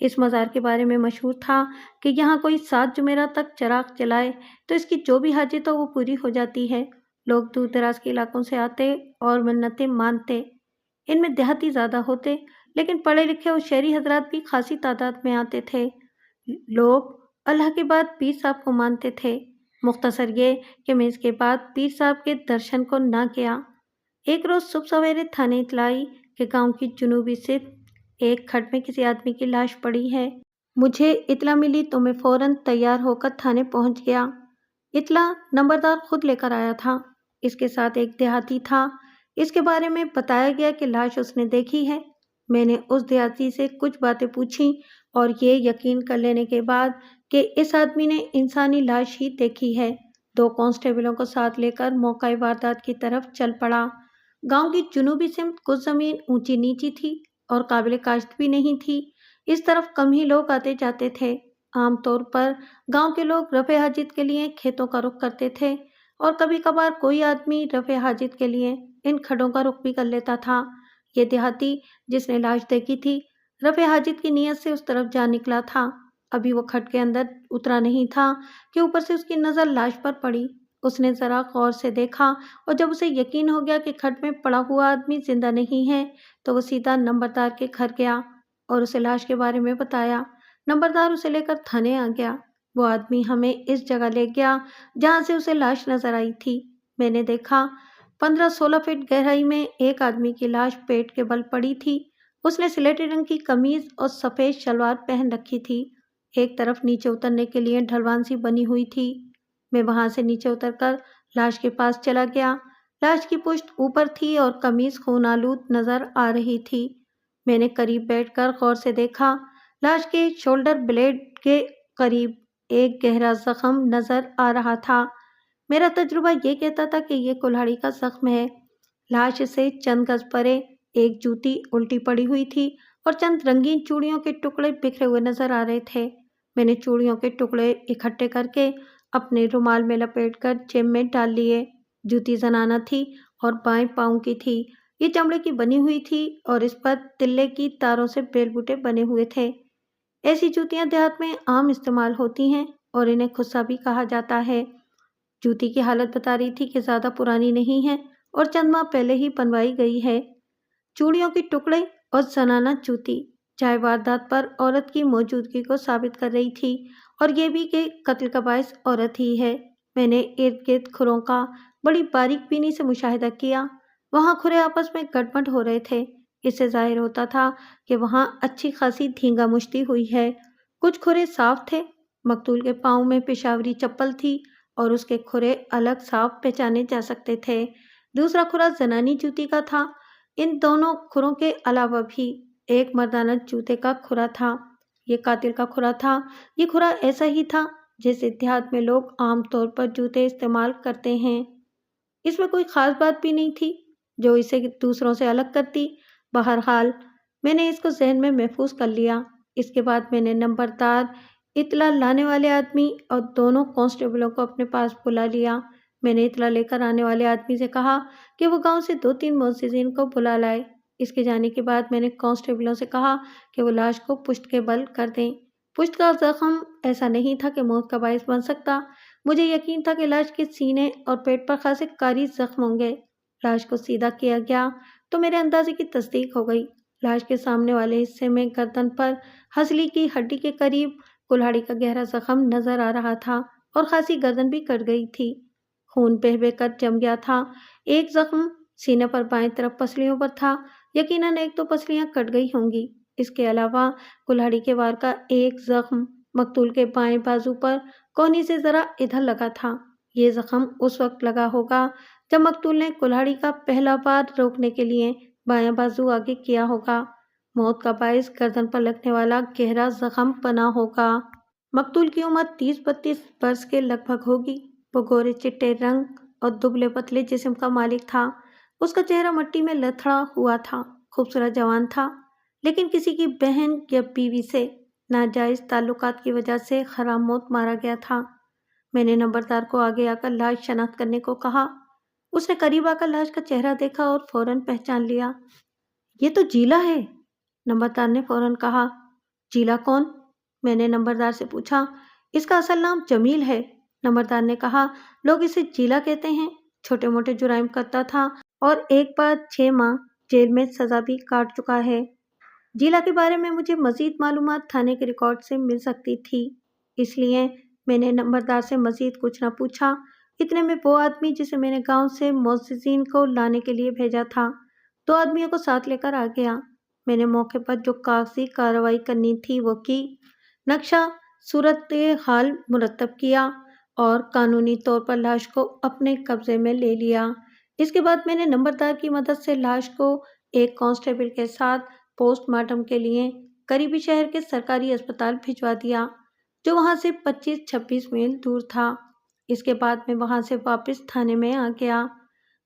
اس مزار کے بارے میں مشہور تھا کہ یہاں کوئی 7 جمعرات تک چراغ جلائے تو اس کی جو بھی حاجت ہو وہ پوری ہو جاتی ہے۔ لوگ دور دراز کے علاقوں سے آتے اور منتیں مانتے۔ ان میں دیہاتی زیادہ ہوتے، لیکن پڑھے لکھے اور شہری حضرات بھی خاصی تعداد میں آتے تھے۔ لوگ اللہ کے بعد پیر صاحب کو مانتے تھے۔ مختصر یہ کہ میں اس کے بعد پیر صاحب کے درشن کو نہ کیا۔ ایک روز صبح سویرے تھانے اطلاع آئی کہ گاؤں کی جنوبی سے ایک کھڈ میں کسی آدمی کی لاش پڑی ہے۔ مجھے اطلاع ملی تو میں فوراً تیار ہو کر تھانے پہنچ گیا۔ اطلاع نمبردار خود لے کر آیا تھا۔ اس کے ساتھ ایک دیہاتی تھا۔ اس کے بارے میں بتایا گیا کہ لاش اس نے دیکھی ہے۔ میں نے اس دیہاتی سے کچھ باتیں پوچھیں اور یہ یقین کر لینے کے بعد کہ اس آدمی نے انسانی لاش ہی دیکھی ہے، 2 کانسٹیبلوں کو ساتھ لے کر موقع واردات کی طرف چل پڑا۔ گاؤں کی جنوبی سمت کچھ زمین اونچی نیچی تھی اور قابل کاشت بھی نہیں تھی۔ اس طرف کم ہی لوگ آتے جاتے تھے۔ عام طور پر گاؤں کے لوگ رفع حاجت کے لیے کھیتوں کا رخ کرتے تھے اور کبھی کبھار کوئی آدمی رفع حاجت کے لیے ان کھڈوں کا رخ بھی کر لیتا تھا۔ یہ دیہاتی جس نے لاش دیکھی تھی، رفع حاجت کی نیت سے اس طرف جا نکلا تھا۔ ابھی وہ کھڈ کے اندر اترا نہیں تھا کہ اوپر سے اس کی نظر لاش پر پڑی۔ اس نے ذرا غور سے دیکھا اور جب اسے یقین ہو گیا کہ کھڈ میں پڑا ہوا آدمی زندہ نہیں ہے تو وہ سیدھا نمبردار کے گھر گیا اور اسے لاش کے بارے میں بتایا۔ نمبردار اسے لے کر تھانے آ گیا۔ وہ آدمی ہمیں اس جگہ لے گیا جہاں سے اسے لاش نظر آئی تھی۔ میں نے دیکھا 15-16 فٹ گہرائی میں ایک آدمی کی لاش پیٹ کے بل پڑی تھی۔ اس نے سلیٹی رنگ کی قمیض اور سفید شلوار پہن رکھی تھی۔ ایک طرف نیچے اترنے کے لیے ڈھلوان سی بنی ہوئی تھی۔ میں وہاں سے نیچے اتر کر لاش کے پاس چلا گیا۔ لاش کی پشت اوپر تھی اور قمیض خون آلود نظر آ رہی تھی۔ میں نے قریب بیٹھ کر غور سے دیکھا۔ لاش کے شولڈر بلیڈ کے قریب ایک گہرا زخم نظر آ رہا تھا۔ میرا تجربہ یہ کہتا تھا کہ یہ کلہاڑی کا زخم ہے۔ لاش سے چند گز پرے ایک جوتی الٹی پڑی ہوئی تھی اور چند رنگین چوڑیوں کے ٹکڑے بکھرے ہوئے نظر آ رہے تھے۔ میں نے چوڑیوں کے ٹکڑے اکٹھے کر کے اپنے رومال میں لپیٹ کر جیب میں ڈال لیے۔ جوتی زنانہ تھی اور بائیں پاؤں کی تھی۔ یہ چمڑے کی بنی ہوئی تھی اور اس پر تلے کی تاروں سے بیل بوٹے بنے ہوئے تھے۔ ایسی جوتیاں دیہات میں عام استعمال ہوتی ہیں اور انہیں خصا بھی کہا جاتا ہے۔ جوتی کی حالت بتا رہی تھی کہ زیادہ پرانی نہیں ہے اور چند ماہ پہلے ہی بنوائی گئی ہے۔ چوڑیوں کے ٹکڑے اور زنانہ جوتی چائے واردات پر عورت کی موجودگی کو ثابت کر رہی تھی اور یہ بھی کہ قتل کا باعث عورت ہی ہے۔ میں نے ارد گرد کھروں کا بڑی باریک بینی سے مشاہدہ کیا۔ وہاں کھرے آپس میں گٹمٹ ہو رہے تھے۔ اس سے ظاہر ہوتا تھا کہ وہاں اچھی خاصی دھینگا مشتی ہوئی ہے۔ کچھ کھرے صاف تھے۔ مقتول کے پاؤں میں پشاوری چپل تھی اور اس کے کھرے الگ صاف پہچانے جا سکتے تھے۔ دوسرا کھرا زنانی جوتی کا تھا۔ ان دونوں کھروں کے علاوہ بھی ایک مردانہ جوتے کا کھرا تھا۔ یہ قاتل کا کھرا تھا۔ یہ کھرا ایسا ہی تھا جیسے دیہات میں لوگ عام طور پر جوتے استعمال کرتے ہیں۔ اس میں کوئی خاص بات بھی نہیں تھی جو اسے دوسروں سے الگ کرتی۔ بہرحال میں نے اس کو ذہن میں محفوظ کر لیا۔ اس کے بعد میں نے نمبردار، اطلاع لانے والے آدمی اور دونوں کانسٹیبلوں کو اپنے پاس بلا لیا۔ میں نے اطلاع لے کر آنے والے آدمی سے کہا کہ وہ گاؤں سے 2-3 معززین کو بلا لائے۔ اس کے جانے کے بعد میں نے کانسٹیبلوں سے کہا کہ وہ لاش کو پشت کے بل کر دیں۔ پشت کا زخم ایسا نہیں تھا کہ موت کا باعث بن سکتا۔ مجھے یقین تھا کہ لاش کے سینے اور پیٹ پر خاصے کاری زخم ہوں گے۔ لاش کو سیدھا کیا گیا تو میرے اندازے کی تصدیق ہو گئی۔ لاش کے سامنے والے حصے میں گردن پر ہنسلی کی ہڈی کے قریب کلہاڑی کا گہرا زخم نظر آ رہا تھا اور خاصی گردن بھی کٹ گئی تھی۔ خون بہہ بہہ کر جم گیا تھا۔ ایک زخم سینے پر بائیں طرف پسلیوں پر تھا۔ یقیناً 1-2 پسلیاں کٹ گئی ہوں گی۔ اس کے علاوہ کلہاڑی کے وار کا ایک زخم مقتول کے بائیں بازو پر کونی سے ذرا ادھر لگا تھا۔ یہ زخم اس وقت لگا ہوگا جب مقتول نے کلہاڑی کا پہلا وار روکنے کے لیے بایاں بازو آگے کیا ہوگا۔ موت کا باعث گردن پر لگنے والا گہرا زخم بنا ہوگا۔ مقتول کی عمر 30-32 برس کے لگ بھگ ہوگی۔ وہ گورے چٹے رنگ اور دبلے پتلے جسم کا مالک تھا۔ اس کا چہرہ مٹی میں لتھڑا ہوا تھا۔ خوبصورت جوان تھا، لیکن کسی کی بہن یا بیوی سے ناجائز تعلقات کی وجہ سے حرام موت مارا گیا تھا۔ میں نے نمبردار کو آگے آ کر لاش شناخت کرنے کو کہا۔ اس نے قریب آ کر لاش کا چہرہ دیکھا اور فوراً پہچان لیا۔ یہ تو جیلا ہے، نمبردار نے فوراً کہا۔ جیلا کون؟ میں نے نمبردار سے پوچھا۔ اس کا اصل نام جمیل ہے، نمبردار نے کہا۔ لوگ اسے جیلا کہتے ہیں، چھوٹے موٹے جرائم کرتا تھا اور ایک بار 6 ماہ جیل میں سزا بھی کاٹ چکا ہے۔ جیلا کے بارے میں مجھے مزید معلومات تھانے کے ریکارڈ سے مل سکتی تھی، اس لیے میں نے نمبردار سے مزید کچھ نہ پوچھا۔ اتنے میں وہ آدمی جسے میں نے گاؤں سے معززین کو لانے کے لیے بھیجا تھا 2 آدمیوں کو ساتھ لے کر آ گیا۔ میں نے موقع پر جو کاغذی کارروائی کرنی تھی وہ کی، نقشہ صورت حال مرتب کیا اور قانونی طور پر لاش کو اپنے قبضے میں لے لیا۔ اس کے بعد میں نے نمبردار کی مدد سے لاش کو ایک کانسٹیبل کے ساتھ پوسٹ مارٹم کے لیے قریبی شہر کے سرکاری اسپتال بھجوا دیا، جو وہاں سے 25-26 میل دور تھا۔ اس کے بعد میں وہاں سے واپس تھانے میں آ گیا۔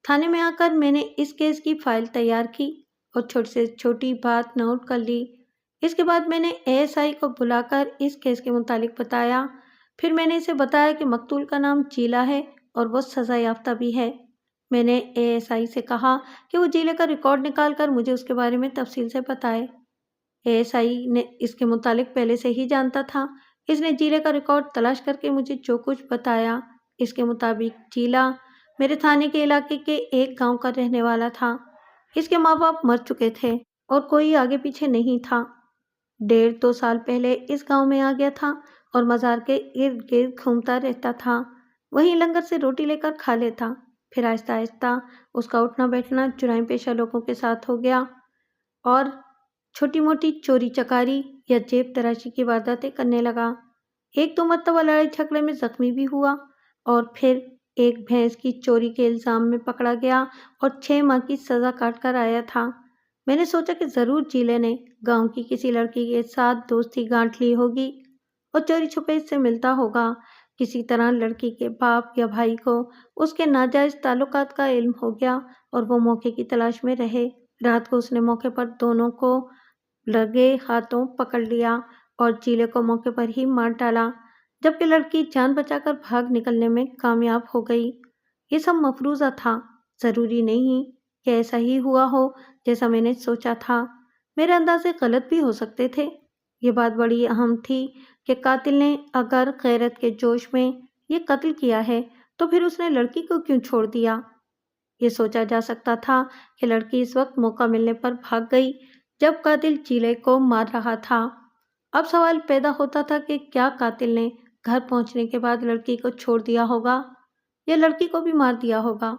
تھانے میں آ کر میں نے اس کیس کی فائل تیار کی اور چھوٹی سے چھوٹی بات نوٹ کر لی۔ اس کے بعد میں نے ASI کو بلا کر اس کیس کے متعلق بتایا۔ پھر میں نے اسے بتایا کہ مقتول کا نام جیلا ہے اور وہ سزا یافتہ بھی ہے۔ میں نے ASI سے کہا کہ وہ جیلے کا ریکارڈ نکال کر مجھے اس کے بارے میں تفصیل سے بتائے۔ ASI نے اس کے متعلق پہلے سے ہی جانتا تھا۔ اس نے جیلے کا ریکارڈ تلاش کر کے مجھے جو کچھ بتایا، اس کے مطابق جیلا میرے تھانے کے علاقے کے ایک گاؤں کا رہنے والا تھا۔ اس کے ماں باپ مر چکے تھے اور کوئی آگے پیچھے نہیں تھا۔ 1.5-2 سال پہلے اس گاؤں میں آ گیا تھا اور مزار کے ارد گرد گھومتا رہتا تھا، وہیں لنگر سے روٹی لے کر کھا لیتا۔ پھر آہستہ آہستہ اس کا اٹھنا بیٹھنا جرائم پیشہ لوگوں کے ساتھ ہو گیا اور چھوٹی موٹی چوری چکاری یا جیب تراشی کی وارداتیں کرنے لگا۔ 1-2 مرتبہ لڑائی جھگڑے میں زخمی بھی ہوا اور پھر ایک بھینس کی چوری کے الزام میں پکڑا گیا اور 6 ماہ کی سزا کاٹ کر آیا تھا۔ میں نے سوچا کہ ضرور جیلے نے گاؤں کی کسی لڑکی کے ساتھ دوستی گانٹھ لی ہوگی اور چوری چھپے اس سے ملتا ہوگا۔ کسی طرح لڑکی کے باپ یا بھائی کو اس کے ناجائز تعلقات کا علم ہو گیا اور وہ موقع کی تلاش میں رہے۔ رات کو اس نے موقع پر دونوں کو لگے ہاتھوں پکڑ لیا اور جیلے کو موقع پر ہی مار ڈالا، جبکہ لڑکی جان بچا کر بھاگ نکلنے میں کامیاب ہو گئی۔ یہ سب مفروضہ تھا، ضروری نہیں کہ ایسا ہی ہوا ہو جیسا میں نے سوچا تھا۔ میرے اندازے غلط بھی ہو سکتے تھے۔ یہ بات بڑی اہم تھی کہ قاتل نے اگر غیرت کے جوش میں یہ قتل کیا ہے تو پھر اس نے لڑکی کو کیوں چھوڑ دیا؟ یہ سوچا جا سکتا تھا کہ لڑکی اس وقت موقع ملنے پر بھاگ گئی جب قاتل جیلے کو مار رہا تھا۔ اب سوال پیدا ہوتا تھا کہ کیا قاتل نے گھر پہنچنے کے بعد لڑکی کو چھوڑ دیا ہوگا یا لڑکی کو بھی مار دیا ہوگا؟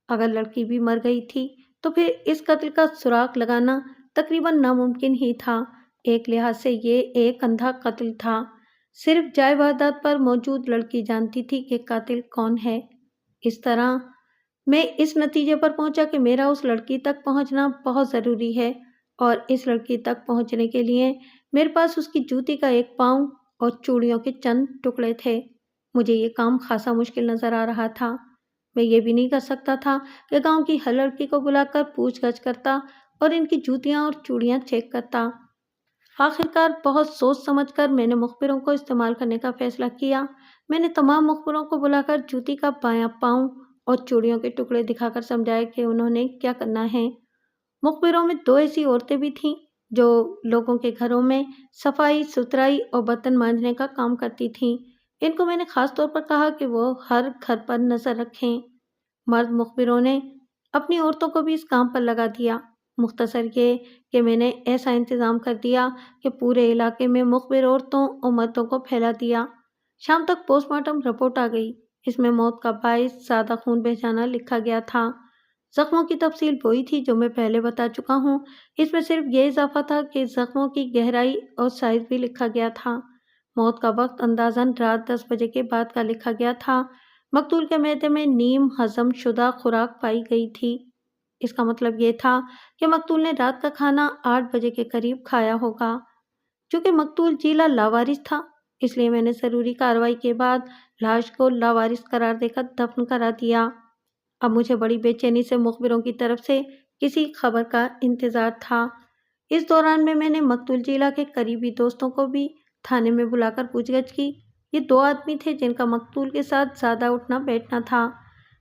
اگر لڑکی بھی مر گئی تھی تو پھر اس قتل کا سراغ لگانا تقریباً ناممکن ہی تھا۔ ایک لحاظ سے یہ ایک اندھا قتل تھا، صرف جائے واردات پر موجود لڑکی جانتی تھی کہ قاتل کون ہے۔ اس طرح میں اس نتیجے پر پہنچا کہ میرا اس لڑکی تک پہنچنا بہت ضروری ہے اور اس لڑکی تک پہنچنے کے لیے میرے پاس اس کی جوتی کا ایک پاؤں اور چوڑیوں کے چند ٹکڑے تھے۔ مجھے یہ کام خاصا مشکل نظر آ رہا تھا۔ میں یہ بھی نہیں کر سکتا تھا کہ گاؤں کی ہر لڑکی کو بلا کر پوچھ گچھ کرتا اور ان کی جوتیاں اور چوڑیاں چیک کرتا۔ آخرکار بہت سوچ سمجھ کر میں نے مخبروں کو استعمال کرنے کا فیصلہ کیا۔ میں نے تمام مخبروں کو بلا کر جوتی کا بایاں پاؤں اور چوڑیوں کے ٹکڑے دکھا کر سمجھایا کہ انہوں نے کیا کرنا ہے۔ مخبروں میں 2 ایسی عورتیں بھی تھیں جو لوگوں کے گھروں میں صفائی ستھرائی اور برتن مانجنے کا کام کرتی تھیں۔ ان کو میں نے خاص طور پر کہا کہ وہ ہر گھر پر نظر رکھیں۔ مرد مخبروں نے اپنی عورتوں کو بھی اس کام پر لگا دیا۔ مختصر یہ کہ میں نے ایسا انتظام کر دیا کہ پورے علاقے میں مخبر عورتوں اور مردوں کو پھیلا دیا۔ شام تک پوسٹ مارٹم رپورٹ آ گئی۔ اس میں موت کا باعث زیادہ خون بہہ جانا لکھا گیا تھا۔ زخموں کی تفصیل وہی تھی جو میں پہلے بتا چکا ہوں، اس میں صرف یہ اضافہ تھا کہ زخموں کی گہرائی اور سائز بھی لکھا گیا تھا۔ موت کا وقت اندازاً رات 10 بجے کے بعد کا لکھا گیا تھا۔ مقتول کے معدے میں نیم ہضم شدہ خوراک پائی گئی تھی۔ اس کا مطلب یہ تھا کہ مقتول نے رات کا کھانا 8 بجے کے قریب کھایا ہوگا۔ چونکہ مقتول جیلا لاوارث تھا، اس لیے میں نے ضروری کارروائی کے بعد لاش کو لاوارث قرار دے کر دفن کرا دیا۔ اب مجھے بڑی بے چینی سے مخبروں کی طرف سے کسی خبر کا انتظار تھا۔ اس دوران میں نے مقتول جیلا کے قریبی دوستوں کو بھی تھانے میں بلا کر پوچھ گچھ کی۔ یہ 2 آدمی تھے جن کا مقتول کے ساتھ زیادہ اٹھنا بیٹھنا تھا۔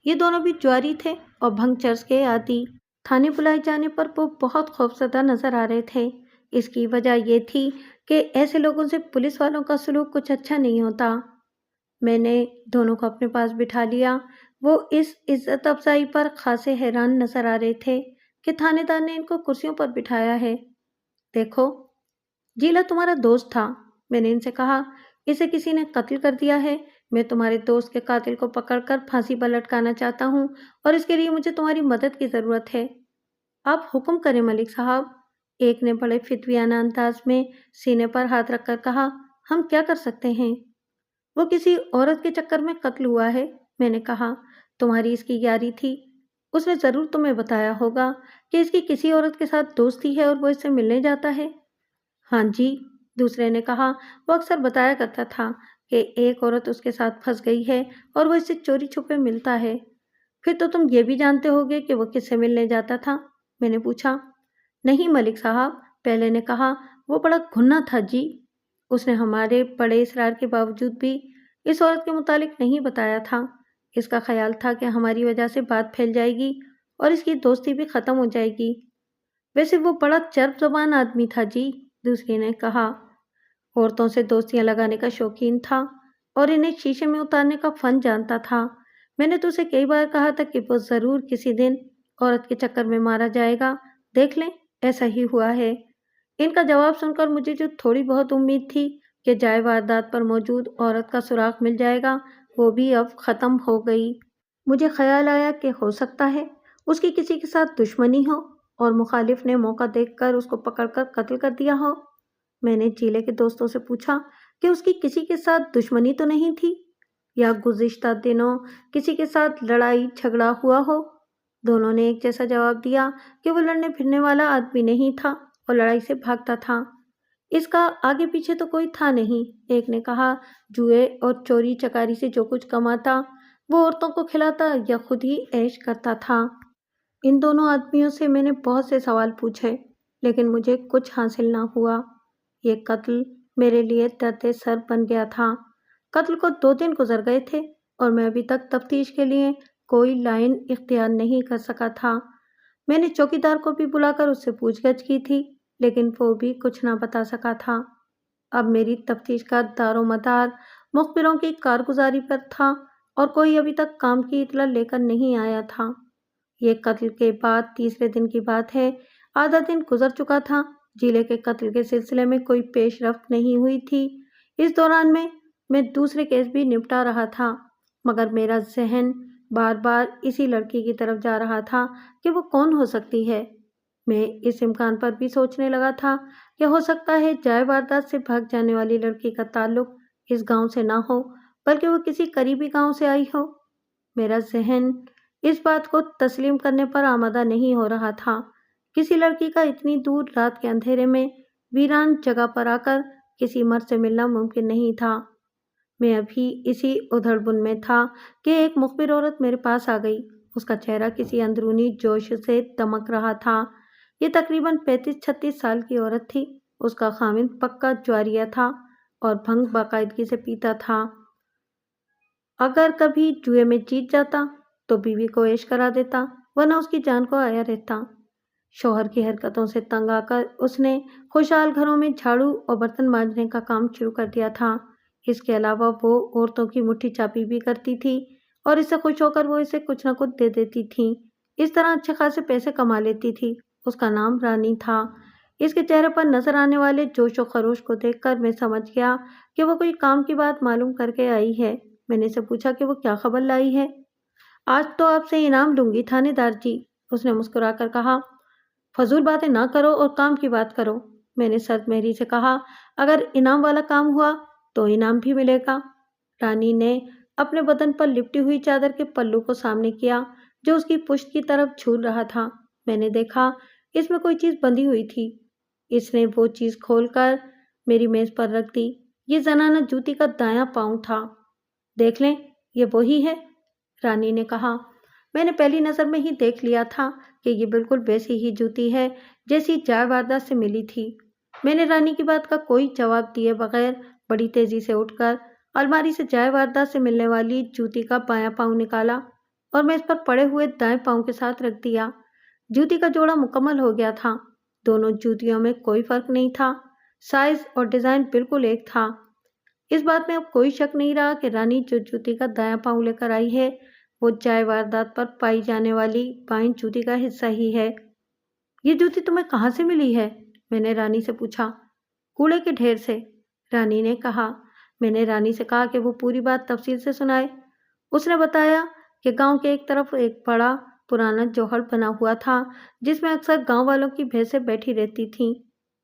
یہ دونوں بھی جواری تھے اور بھنگ چرس کے عادی۔ تھانے بلائے جانے پر وہ بہت خوفزدہ نظر آ رہے تھے۔ اس کی وجہ یہ تھی کہ ایسے لوگوں سے پولیس والوں کا سلوک کچھ اچھا نہیں ہوتا۔ میں نے دونوں کو اپنے پاس بٹھا لیا۔ وہ اس عزت افزائی پر خاصے حیران نظر آ رہے تھے کہ تھانے دار نے ان کو کرسیوں پر بٹھایا ہے۔ دیکھو، جیلا تمہارا دوست تھا، میں نے ان سے کہا، اسے کسی نے قتل کر دیا ہے۔ میں تمہارے دوست کے قاتل کو پکڑ کر پھانسی پر لٹکانا چاہتا ہوں اور اس کے لیے مجھے تمہاری مدد کی ضرورت ہے۔ آپ حکم کریں ملک صاحب، ایک نے بڑے فتویانہ انداز میں سینے پر ہاتھ رکھ کر کہا۔ ہم کیا کر سکتے ہیں؟ وہ کسی عورت کے چکر میں قتل ہوا ہے، میں نے کہا۔ تمہاری اس کی یاری تھی، اس نے ضرور تمہیں بتایا ہوگا کہ اس کی کسی عورت کے ساتھ دوستی ہے اور وہ اس سے ملنے جاتا ہے۔ ہاں جی، دوسرے نے کہا، وہ اکثر بتایا کرتا تھا کہ ایک عورت اس کے ساتھ پھنس گئی ہے اور وہ اس سے چوری چھپے ملتا ہے۔ پھر تو تم یہ بھی جانتے ہوگے کہ وہ کس سے ملنے جاتا تھا؟ میں نے پوچھا۔ نہیں ملک صاحب، پہلے نے کہا، وہ بڑا گھنا تھا جی۔ اس نے ہمارے بڑے اصرار کے باوجود بھی اس عورت کے متعلق نہیں بتایا تھا۔ اس کا خیال تھا کہ ہماری وجہ سے بات پھیل جائے گی اور اس کی دوستی بھی ختم ہو جائے گی۔ ویسے وہ بڑا چرب زبان آدمی تھا جی، دوسری نے کہا۔ عورتوں سے دوستیاں لگانے کا شوقین تھا اور انہیں شیشے میں اتارنے کا فن جانتا تھا۔ میں نے تو اسے کئی بار کہا تھا کہ وہ ضرور کسی دن عورت کے چکر میں مارا جائے گا۔ دیکھ لیں، ایسا ہی ہوا ہے۔ ان کا جواب سن کر مجھے جو تھوڑی بہت امید تھی کہ جائے واردات پر موجود عورت کا سراغ مل جائے گا، وہ بھی اب ختم ہو گئی۔ مجھے خیال آیا کہ ہو سکتا ہے اس کی کسی کے ساتھ دشمنی ہو اور مخالف نے موقع دیکھ کر اس کو پکڑ کر قتل کر دیا ہو۔ میں نے جیلے کے دوستوں سے پوچھا کہ اس کی کسی کے ساتھ دشمنی تو نہیں تھی یا گزشتہ دنوں کسی کے ساتھ لڑائی جھگڑا ہوا ہو؟ دونوں نے ایک جیسا جواب دیا کہ وہ لڑنے پھرنے والا آدمی نہیں تھا اور لڑائی سے بھاگتا تھا۔ اس کا آگے پیچھے تو کوئی تھا نہیں، ایک نے کہا۔ جوئے اور چوری چکاری سے جو کچھ کماتا وہ عورتوں کو کھلاتا یا خود ہی عیش کرتا تھا۔ ان دونوں آدمیوں سے میں نے بہت سے سوال پوچھے لیکن مجھے کچھ حاصل نہ ہوا۔ یہ قتل میرے لیے درد سر بن گیا تھا۔ قتل کو 2 دن گزر گئے تھے اور میں ابھی تک تفتیش کے لیے کوئی لائن اختیار نہیں کر سکا تھا۔ میں نے چوکیدار کو بھی بلا کر اس سے پوچھ گچھ کی تھی لیکن وہ بھی کچھ نہ بتا سکا تھا۔ اب میری تفتیش کا دار و مدار مخبروں کی کارگزاری پر تھا اور کوئی ابھی تک کام کی اطلاع لے کر نہیں آیا تھا۔ یہ قتل کے بعد تیسرے دن کی بات ہے۔ آدھا دن گزر چکا تھا۔ جیلے کے قتل کے سلسلے میں کوئی پیش رفت نہیں ہوئی تھی۔ اس دوران میں دوسرے کیس بھی نپٹا رہا تھا مگر میرا ذہن بار بار اسی لڑکی کی طرف جا رہا تھا کہ وہ کون ہو سکتی ہے۔ میں اس امکان پر بھی سوچنے لگا تھا کہ ہو سکتا ہے جائے واردات سے بھاگ جانے والی لڑکی کا تعلق اس گاؤں سے نہ ہو بلکہ وہ کسی قریبی گاؤں سے آئی ہو۔ میرا ذہن اس بات کو تسلیم کرنے پر آمادہ نہیں ہو رہا تھا۔ کسی لڑکی کا اتنی دور رات کے اندھیرے میں ویران جگہ پر آ کر کسی مرد سے ملنا ممکن نہیں تھا۔ میں ابھی اسی ادھڑ بن میں تھا کہ ایک مخبر عورت میرے پاس آ گئی۔ اس کا چہرہ کسی اندرونی جوش سے دمک رہا تھا۔ یہ تقریباً 35-36 سال کی عورت تھی۔ اس کا خاوند پکا جواریہ تھا اور بھنگ باقاعدگی سے پیتا تھا۔ اگر کبھی جوئے میں جیت جاتا تو بیوی کو عیش کرا دیتا ورنہ اس کی جان کو آیا رہتا۔ شوہر کی حرکتوں سے تنگ آ کر اس نے خوشحال گھروں میں جھاڑو اور برتن مانجنے کا کام شروع کر دیا تھا۔ اس کے علاوہ وہ عورتوں کی مٹھی چاپی بھی کرتی تھی اور اس سے خوش ہو کر وہ اسے کچھ نہ کچھ دے دیتی تھیں۔ اس طرح اچھے خاصے پیسے کما لیتی تھی۔ اس کا نام رانی تھا۔ اس کے چہرے پر نظر آنے والے جوش و خروش کو دیکھ کر میں سمجھ گیا کہ وہ کوئی کام کی بات معلوم کر کے آئی ہے۔ میں نے اسے پوچھا کہ وہ کیا خبر لائی ہے۔ آج تو آپ سے انعام لوں گی تھانے دار جی، اس نے مسکرا کر کہا۔ فضول باتیں نہ کرو اور کام کی بات کرو، میں نے سرد مہری سے کہا۔ اگر انعام والا کام ہوا تو انعام بھی ملے گا۔ رانی نے اپنے بدن پر لپٹی ہوئی چادر کے پلو کو سامنے کیا جو اس کی پشت کی طرف جھول رہا تھا۔ میں نے دیکھا اس میں کوئی چیز بندھی ہوئی تھی۔ اس نے وہ چیز کھول کر میری میز پر رکھ دی۔ یہ زنانہ جوتی کا دایاں پاؤں تھا۔ دیکھ لیں، یہ وہی ہے، رانی نے کہا۔ میں نے پہلی نظر میں ہی دیکھ لیا تھا کہ یہ بالکل ویسی ہی جوتی ہے جیسی جائے واردات سے ملی تھی۔ میں نے رانی کی بات کا کوئی جواب دیے بغیر بڑی تیزی سے اٹھ کر الماری سے جائے واردات سے ملنے والی جوتی کا بایاں پاؤں نکالا اور میں اس پر پڑے ہوئے دائیں پاؤں کے ساتھ رکھ دیا۔ جوتی کا جوڑا مکمل ہو گیا تھا۔ دونوں جوتیوں میں کوئی فرق نہیں تھا۔ سائز اور ڈیزائن بالکل ایک تھا۔ اس بات میں اب کوئی شک نہیں رہا کہ رانی جو جوتی کا دایاں پاؤں لے کر آئی ہے وہ جائے واردات پر پائی جانے والی بائیں جوتی کا حصہ ہی ہے۔ یہ جوتی تمہیں کہاں سے ملی ہے؟ میں نے رانی سے پوچھا۔ کوڑے کے ڈھیر سے، رانی نے کہا۔ میں نے رانی سے کہا کہ وہ پوری بات تفصیل سے سنائے۔ اس نے بتایا کہ گاؤں کے ایک طرف ایک بڑا پرانا جوہڑ بنا ہوا تھا جس میں اکثر گاؤں والوں کی بھینسیں بیٹھی رہتی تھیں۔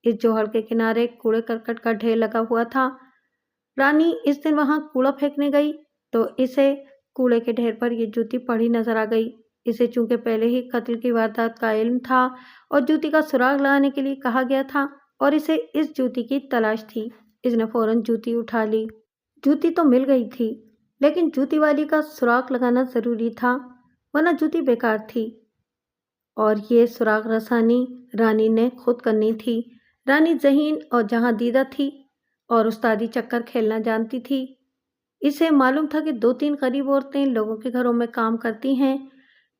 اس جوہڑ کے کنارے کوڑے کرکٹ کا ڈھیر لگا ہوا تھا۔ رانی اس دن وہاں کوڑا پھینکنے گئی تو اسے کوڑے کے ڈھیر پر یہ جوتی پڑی نظر آ گئی۔ اسے چونکہ پہلے ہی قتل کی واردات کا علم تھا اور جوتی کا سراغ لگانے کے لیے کہا گیا تھا اور اسے اس جوتی کی تلاش تھی، اس نے فوراً جوتی اٹھا لی۔ جوتی تو مل گئی تھی لیکن جوتی والی کا سراغ لگانا ضروری تھا ورنہ جوتی بیکار تھی، اور یہ سراغ رسانی رانی نے خود کرنی تھی۔ رانی ذہین اور جہاں دیدہ تھی اور استادی چکر کھیلنا جانتی تھی۔ اسے معلوم تھا کہ 2-3 غریب عورتیں لوگوں کے گھروں میں کام کرتی ہیں۔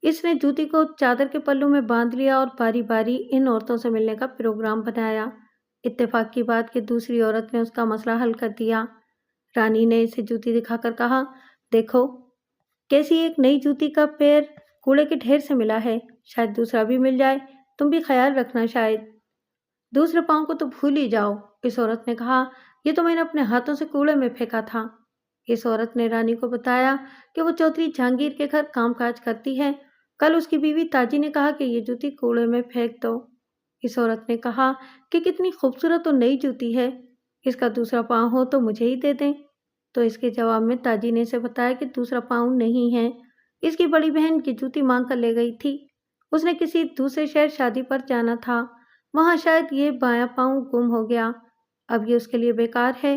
اس نے جوتی کو چادر کے پلوں میں باندھ لیا اور باری باری ان عورتوں سے ملنے کا پروگرام بنایا۔ اتفاق کی بات کہ دوسری عورت نے اس کا مسئلہ حل کر دیا۔ رانی نے اسے جوتی دکھا کر کہا، دیکھو کیسی ایک نئی جوتی کا پیر کوڑے کے ڈھیر سے ملا ہے، شاید دوسرا بھی مل جائے، تم بھی خیال رکھنا۔ شاید دوسرے پاؤں کو تو بھول ہی جاؤ، اس عورت نے کہا، یہ تو میں نے اپنے ہاتھوں سے کوڑے میں پھینکا تھا۔ اس عورت نے رانی کو بتایا کہ وہ چودھری جہانگیر کے گھر کام کاج کرتی ہے، کل اس کی بیوی تاجی نے کہا کہ یہ جوتی کوڑے میں پھینک دو۔ اس عورت نے کہا کہ کتنی خوبصورت اور نئی جوتی ہے، اس کا دوسرا پاؤں ہو تو مجھے ہی دے دیں۔ تو اس کے جواب میں تاجی نے اسے بتایا کہ دوسرا پاؤں نہیں ہے، اس کی بڑی بہن کی جوتی مانگ کر لے گئی تھی، اس نے کسی دوسرے شہر شادی پر جانا تھا، وہاں شاید یہ بایاں پاؤں گم ہو گیا، اب یہ اس کے لیے بیکار ہے۔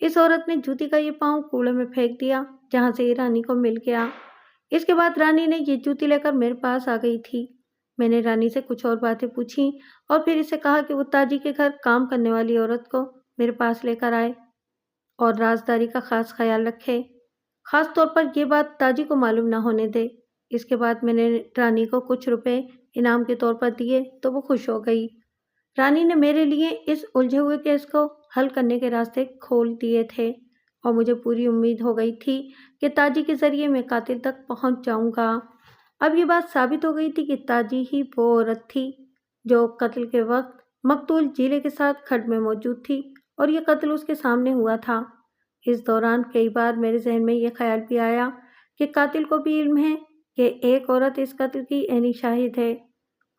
اس عورت نے جوتی کا یہ پاؤں کوڑے میں پھینک دیا جہاں سے یہ رانی کو مل گیا۔ اس کے بعد رانی نے یہ جوتی لے کر میرے پاس آ گئی تھی۔ میں نے رانی سے کچھ اور باتیں پوچھیں اور پھر اسے کہا کہ وہ تاجی کے گھر کام کرنے والی عورت کو میرے پاس لے کر آئے اور رازداری کا خاص خیال رکھے، خاص طور پر یہ بات تاجی کو معلوم نہ ہونے دے۔ اس کے بعد میں نے رانی کو کچھ روپے انعام کے طور پر دیے تو وہ خوش ہو گئی۔ رانی نے میرے لیے اس الجھے ہوئے کیس کو حل کرنے کے راستے کھول دیے تھے اور مجھے پوری امید ہو گئی تھی کہ تاجی کے ذریعے میں قاتل تک پہنچ جاؤں گا۔ اب یہ بات ثابت ہو گئی تھی کہ تاجی ہی وہ عورت تھی جو قتل کے وقت مقتول جیلے کے ساتھ کھڈ میں موجود تھی اور یہ قتل اس کے سامنے ہوا تھا۔ اس دوران کئی بار میرے ذہن میں یہ خیال بھی آیا کہ قاتل کو بھی علم ہے کہ ایک عورت اس قتل کی عینی شاہد ہے،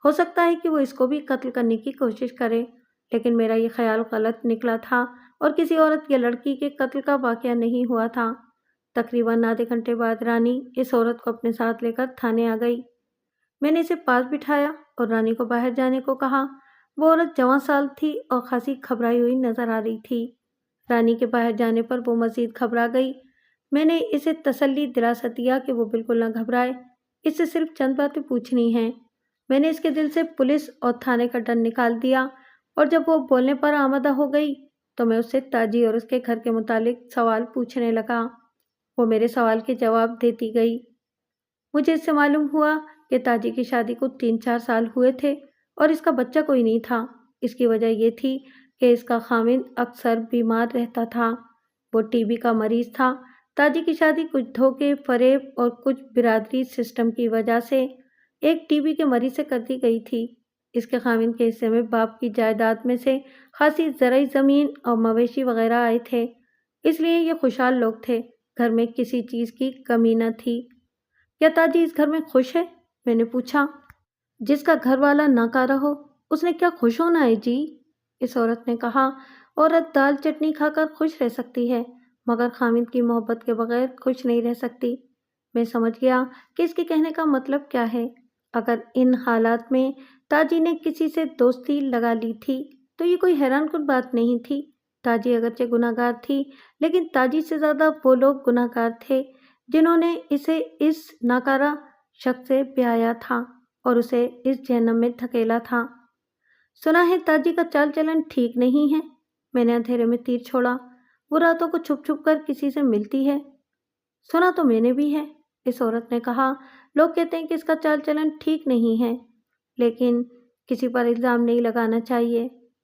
ہو سکتا ہے کہ وہ اس کو بھی قتل کرنے کی کوشش کرے، لیکن میرا یہ خیال غلط نکلا تھا اور کسی عورت یا لڑکی کے قتل کا واقعہ نہیں ہوا تھا۔ تقریباً آدھے گھنٹے بعد رانی اس عورت کو اپنے ساتھ لے کر تھانے آ گئی۔ میں نے اسے پاس بٹھایا اور رانی کو باہر جانے کو کہا۔ وہ عورت جوان سال تھی اور خاصی گھبرائی ہوئی نظر آ رہی تھی۔ رانی کے باہر جانے پر وہ مزید گھبرا گئی۔ میں نے اسے تسلی دلاسا دیا کہ وہ بالکل نہ گھبرائے، اس سے صرف چند باتیں پوچھنی ہیں۔ میں نے اس کے دل سے پولیس اور تھانے کا ڈر نکال دیا اور جب وہ بولنے پر آمادہ ہو گئی تو میں اس سے تاجی اور اس کے گھر کے متعلق سوال پوچھنے لگا۔ وہ میرے سوال کے جواب دیتی گئی۔ مجھے اس سے معلوم ہوا کہ تاجی کی شادی کو 3-4 سال ہوئے تھے اور اس کا بچہ کوئی نہیں تھا۔ اس کی وجہ یہ تھی کہ اس کا خاوند اکثر بیمار رہتا تھا، وہ ٹی بی کا مریض تھا۔ تاجی کی شادی کچھ دھوکے فریب اور کچھ برادری سسٹم کی وجہ سے ایک ٹی بی کے مریض سے کر دی گئی تھی۔ اس کے خاوند کے حصے میں باپ کی جائیداد میں سے خاصی زرعی زمین اور مویشی وغیرہ آئے تھے، اس لیے یہ خوشحال لوگ تھے، گھر میں کسی چیز کی کمی نہ تھی۔ کیا تاجی اس گھر میں خوش ہے؟ میں نے پوچھا۔ جس کا گھر والا ناکارہ ہو اس نے کیا خوش ہونا ہے جی؟ اس عورت نے کہا، عورت دال چٹنی کھا کر خوش رہ سکتی ہے مگر خاوند کی محبت کے بغیر خوش نہیں رہ سکتی۔ میں سمجھ گیا کہ اس کے کہنے کا مطلب کیا ہے۔ اگر ان حالات میں تاجی نے کسی سے دوستی لگا لی تھی تو یہ کوئی حیران کن بات نہیں تھی۔ تاجی اگرچہ گناہ گار تھی لیکن تاجی سے زیادہ وہ لوگ گناہ گار تھے جنہوں نے اسے اس ناکارہ شخص سے بیایا تھا اور اسے اس جہنم میں دھکیلا تھا۔ سنا ہے تاجی کا چال چلن ٹھیک نہیں ہے؟ میں نے اندھیرے میں تیر چھوڑا۔ وہ راتوں کو چھپ چھپ کر کسی سے ملتی ہے۔ سنا تو میں نے بھی ہے، اس عورت نے کہا۔ لوگ کہتے ہیں کہ اس کا چال چلن ٹھیک نہیں ہے لیکن کسی پر الزام نہیں لگانا چاہیے۔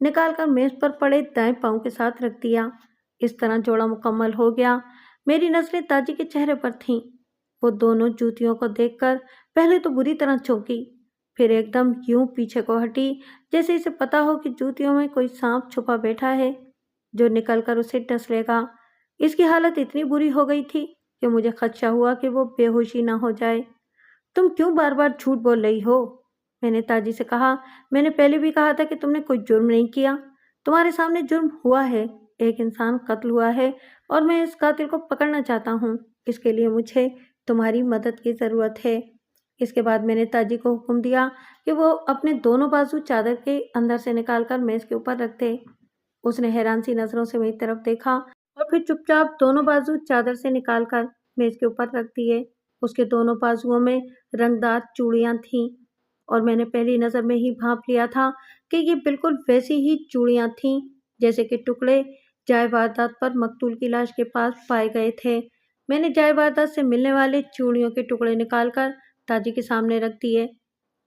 نکال کر میز پر پڑے دائیں پاؤں کے ساتھ رکھ دیا۔ اس طرح جوڑا مکمل ہو گیا۔ میری نظریں تاجی کے چہرے پر تھیں۔ وہ دونوں جوتیوں کو دیکھ کر پہلے تو بری طرح چونکی، پھر ایک دم یوں پیچھے کو ہٹی جیسے اسے پتا ہو کہ جوتیوں میں کوئی سانپ چھپا بیٹھا ہے جو نکل کر اسے ڈس لے گا۔ اس کی حالت اتنی بری ہو گئی تھی کہ مجھے خدشہ ہوا کہ وہ بے ہوشی نہ ہو جائے۔ تم کیوں بار بار جھوٹ بول رہی ہو؟ میں نے تاجی سے کہا۔ میں نے پہلے بھی کہا تھا کہ تم نے کوئی جرم نہیں کیا۔ تمہارے سامنے جرم ہوا ہے، ایک انسان قتل ہوا ہے اور میں اس قاتل کو پکڑنا چاہتا ہوں۔ اس کے لیے مجھے تمہاری مدد کی ضرورت ہے۔ اس کے بعد میں نے تاجی کو حکم دیا کہ وہ اپنے دونوں بازو چادر کے اندر سے نکال کر میز کے اوپر رکھ دے۔ اس نے حیران سی نظروں سے میری طرف دیکھا اور پھر چپ چاپ دونوں بازو چادر سے نکال کر میز کے اوپر رکھ دیے۔ اس کے دونوں بازوؤں میں رنگدار چوڑیاں تھیں اور میں نے پہلی نظر میں ہی بھانپ لیا تھا کہ یہ بالکل ویسی ہی چوڑیاں تھیں جیسے کہ ٹکڑے جائے واردات پر مقتول کی لاش کے پاس پائے گئے تھے۔ میں نے جائے واردات سے ملنے والے چوڑیوں کے ٹکڑے نکال کر تاجی کے سامنے رکھ دیے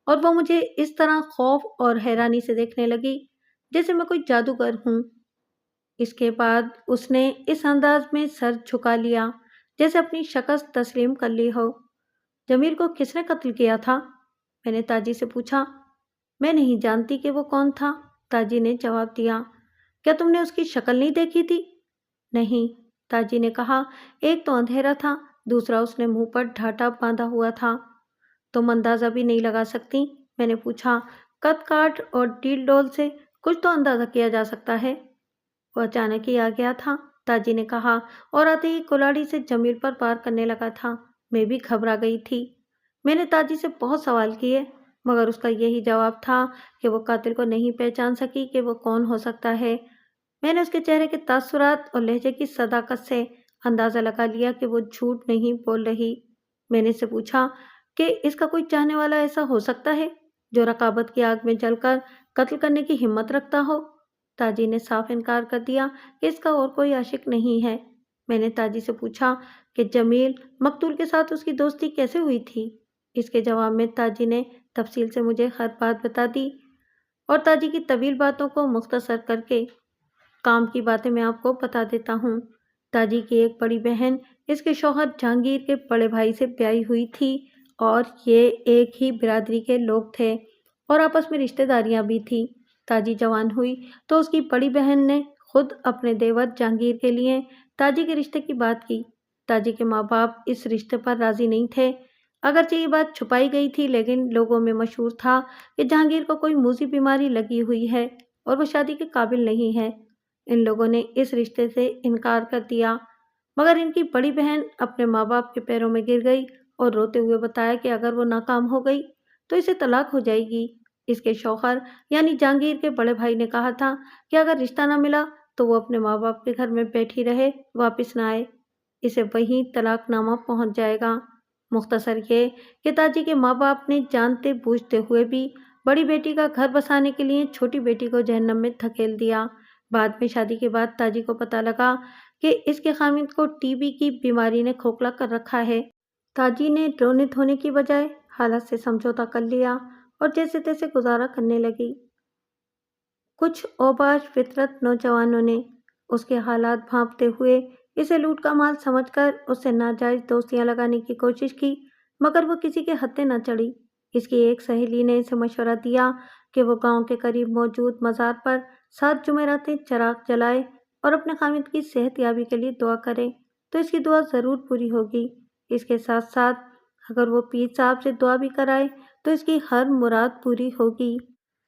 اور وہ مجھے اس طرح خوف اور حیرانی سے دیکھنے لگی جیسے میں کوئی جادوگر ہوں۔ اس کے بعد اس نے اس انداز میں سر جھکا لیا جیسے اپنی شکست تسلیم کر لی ہو۔ جمیل کو کس نے قتل کیا تھا؟ میں نے تاجی سے پوچھا۔ میں نہیں جانتی کہ وہ کون تھا، تاجی نے جواب دیا۔ کیا تم نے اس کی شکل نہیں دیکھی تھی؟ نہیں، تاجی نے کہا۔ ایک تو اندھیرا تھا، دوسرا اس نے منہ پر ڈھاٹا باندھا ہوا تھا۔ تم اندازہ بھی نہیں لگا سکتی؟ میں نے پوچھا۔ قد کاٹ اور ڈیل ڈول سے کچھ تو اندازہ کیا جا سکتا ہے۔ وہ اچانک ہی آ گیا تھا، تاجی نے کہا، اور آتے ہی کلاڑی سے جمیل پر وار کرنے لگا تھا۔ میں بھی گھبرا گئی تھی۔ میں نے تاجی سے بہت سوال کیے مگر اس کا یہی جواب تھا کہ وہ قاتل کو نہیں پہچان سکی کہ وہ کون ہو سکتا ہے۔ میں نے اس کے چہرے کے تاثرات اور لہجے کی صداقت سے اندازہ لگا لیا کہ وہ جھوٹ نہیں بول رہی۔ میں نے اس سے پوچھا کہ اس کا کوئی چاہنے والا ایسا ہو سکتا ہے جو رقابت کی آگ میں جل کر قتل کرنے کی ہمت رکھتا ہو؟ تاجی نے صاف انکار کر دیا کہ اس کا اور کوئی عاشق نہیں ہے۔ میں نے تاجی سے پوچھا کہ جمیل مقتول کے ساتھ اس کی دوستی کیسے ہوئی تھی؟ اس کے جواب میں تاجی نے تفصیل سے مجھے ہر بات بتا دی اور تاجی کی طویل باتوں کو مختصر کر کے کام کی باتیں میں آپ کو بتا دیتا ہوں۔ تاجی کی ایک بڑی بہن اس کے شوہر جہانگیر کے بڑے بھائی سے بیاہی ہوئی تھی اور یہ ایک ہی برادری کے لوگ تھے اور آپس میں رشتہ داریاں بھی تھیں۔ تاجی جوان ہوئی تو اس کی بڑی بہن نے خود اپنے دیور جہانگیر کے لیے تاجی کے رشتے کی بات کی۔ تاجی کے ماں باپ اس رشتے پر راضی نہیں تھے، اگرچہ یہ بات چھپائی گئی تھی لیکن لوگوں میں مشہور تھا کہ جہانگیر کو کوئی موذی بیماری لگی ہوئی ہے اور وہ شادی کے قابل نہیں ہے۔ ان لوگوں نے اس رشتے سے انکار کر دیا مگر ان کی بڑی بہن اپنے ماں باپ کے پیروں میں گر گئی اور روتے ہوئے بتایا کہ اگر وہ ناکام ہو گئی تو اسے طلاق ہو جائے گی۔ اس کے شوہر یعنی جہانگیر کے بڑے بھائی نے کہا تھا کہ اگر رشتہ نہ ملا تو وہ اپنے ماں باپ کے گھر میں بیٹھی رہے، واپس نہ آئے، اسے وہیں طلاق نامہ پہنچ جائے گا۔ مختصر یہ کہ تاجی کے ماں باپ نے جانتے بوجھتے ہوئے بھی بڑی بیٹی کا گھر بسانے کے لیے چھوٹی بیٹی کو جہنم میں دھکیل دیا۔ بعد میں شادی کے بعد تاجی کو پتہ لگا کہ اس کے خاوند کو ٹی بی کی بیماری نے کھوکھلا کر رکھا ہے۔ تاجی نے رونے دھونے کی بجائے حالت سے سمجھوتہ کر لیا اور جیسے تیسے گزارا کرنے لگی۔ کچھ اوباش فطرت نوجوانوں نے اس کے حالات بھانپتے ہوئے اسے لوٹ کا مال سمجھ کر اس سے ناجائز دوستیاں لگانے کی کوشش کی مگر وہ کسی کے ہتھے نہ چڑھی۔ اس کی ایک سہیلی نے اسے مشورہ دیا کہ وہ گاؤں کے قریب موجود مزار پر 7 جمعراتیں چراغ جلائے اور اپنے خاوند کی صحت یابی کے لیے دعا کرے تو اس کی دعا ضرور پوری ہوگی۔ اس کے ساتھ ساتھ اگر وہ پیر صاحب سے دعا بھی کرائے تو اس کی ہر مراد پوری ہوگی۔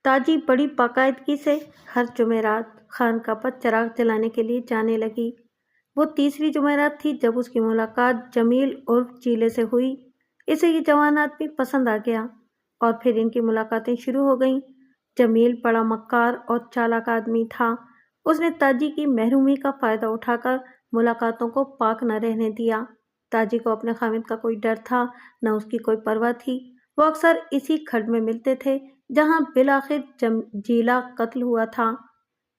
تاجی بڑی باقاعدگی سے ہر جمعرات خانقاہ پر چراغ جلانے کے لیے جانے لگی۔ وہ تیسری جمعرات تھی جب اس کی ملاقات جمیل عرف جیلے سے ہوئی۔ اسے یہ جوان آدمی پسند آ گیا اور پھر ان کی ملاقاتیں شروع ہو گئیں۔ جمیل بڑا مکار اور چالاک آدمی تھا۔ اس نے تاجی کی محرومی کا فائدہ اٹھا کر ملاقاتوں کو پاک نہ رہنے دیا۔ تاجی کو اپنے خاوند کا کوئی ڈر تھا نہ اس کی کوئی پرواہ تھی۔ وہ اکثر اسی کھڈ میں ملتے تھے جہاں بالآخر جیلہ قتل ہوا تھا۔